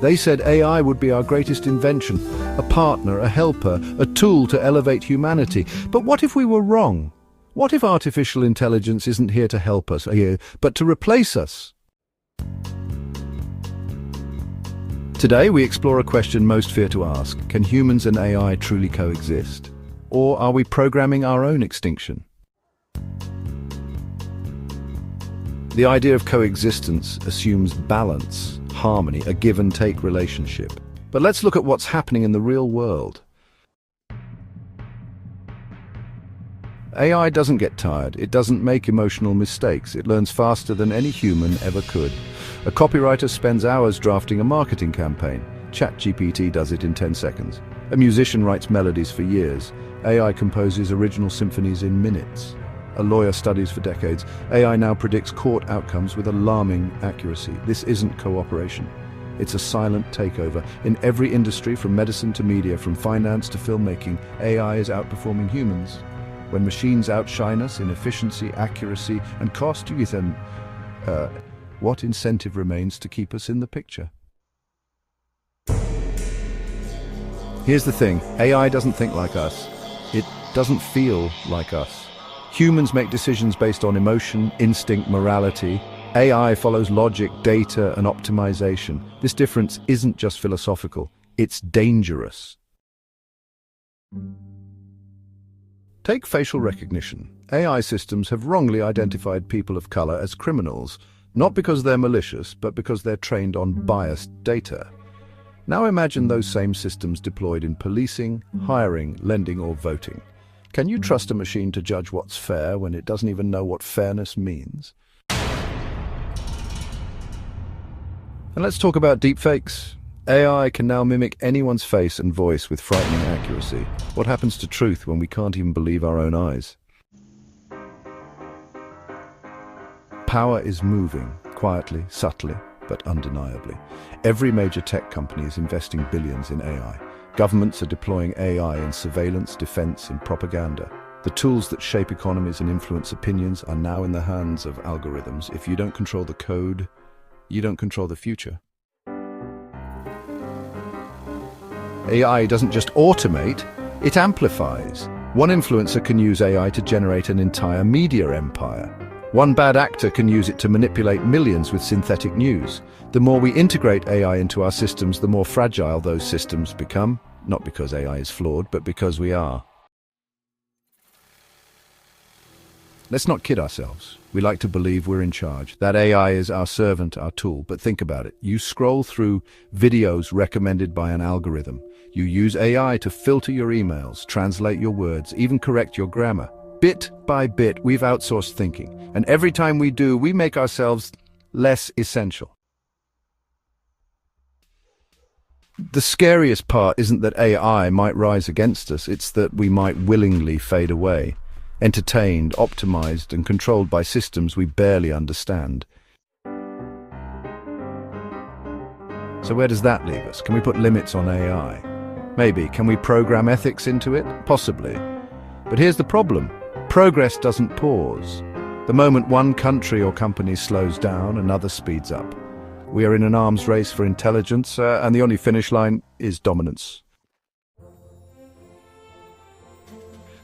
They said AI would be our greatest invention, a partner, a helper, a tool to elevate humanity. But what if we were wrong? What if artificial intelligence isn't here to help us, but to replace us? Today we explore a question most fear to ask. Can humans and AI truly coexist? Or are we programming our own extinction? The idea of coexistence assumes balance, harmony, a give-and-take relationship. But let's look at what's happening in the real world. AI doesn't get tired. It doesn't make emotional mistakes. It learns faster than any human ever could. A copywriter spends hours drafting a marketing campaign. ChatGPT does it in 10 seconds. A musician writes melodies for years. AI composes original symphonies in minutes. A lawyer studies for decades. AI now predicts court outcomes with alarming accuracy. This isn't cooperation. It's a silent takeover. In every industry, from medicine to media, from finance to filmmaking, AI is outperforming humans. When machines outshine us in efficiency, accuracy, and cost, then what incentive remains to keep us in the picture? Here's the thing, AI doesn't think like us. It doesn't feel like us. Humans make decisions based on emotion, instinct, morality. AI follows logic, data, and optimization. This difference isn't just philosophical, it's dangerous. Take facial recognition. AI systems have wrongly identified people of color as criminals, not because they're malicious, but because they're trained on biased data. Now imagine those same systems deployed in policing, hiring, lending, or voting. Can you trust a machine to judge what's fair when it doesn't even know what fairness means? And let's talk about deepfakes. AI can now mimic anyone's face and voice with frightening accuracy. What happens to truth when we can't even believe our own eyes? Power is moving, quietly, subtly, but undeniably. Every major tech company is investing billions in AI. Governments are deploying AI in surveillance, defense, and propaganda. The tools that shape economies and influence opinions are now in the hands of algorithms. If you don't control the code, you don't control the future. AI doesn't just automate, it amplifies. One influencer can use AI to generate an entire media empire. One bad actor can use it to manipulate millions with synthetic news. The more we integrate AI into our systems, the more fragile those systems become. Not because AI is flawed, but because we are. Let's not kid ourselves. We like to believe we're in charge. That AI is our servant, our tool. But think about it. You scroll through videos recommended by an algorithm. You use AI to filter your emails, translate your words, even correct your grammar. Bit by bit, we've outsourced thinking. And every time we do, we make ourselves less essential. The scariest part isn't that AI might rise against us. It's that we might willingly fade away. Entertained, optimized, and controlled by systems we barely understand. So where does that leave us? Can we put limits on AI? Maybe. Can we program ethics into it? Possibly. But here's the problem. Progress doesn't pause. The moment one country or company slows down, another speeds up. We are in an arms race for intelligence, and the only finish line is dominance.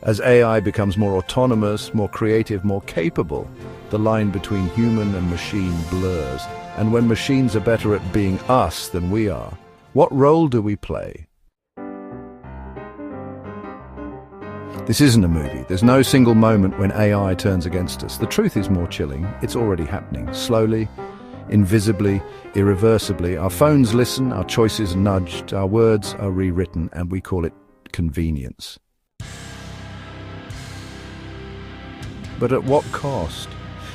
As AI becomes more autonomous, more creative, more capable, the line between human and machine blurs. And when machines are better at being us than we are, what role do we play? This isn't a movie. There's no single moment when AI turns against us. The truth is more chilling. It's already happening. Slowly, invisibly, irreversibly. Our phones listen, our choices are nudged, our words are rewritten, and we call it convenience. But at what cost?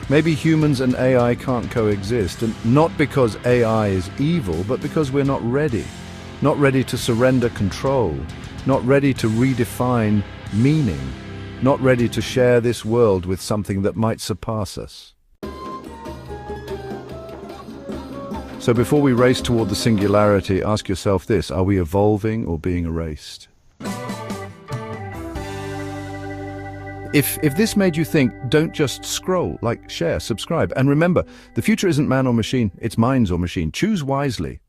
Maybe humans and AI can't coexist, and not because AI is evil, but because we're not ready. Not ready to surrender control. Not ready to redefine meaning. Not ready to share this world with something that might surpass us. So before we race toward the singularity, ask yourself this: are we evolving or being erased? If this made you think, don't just scroll, like, share, subscribe. And remember, the future isn't man or machine, it's minds or machine. Choose wisely.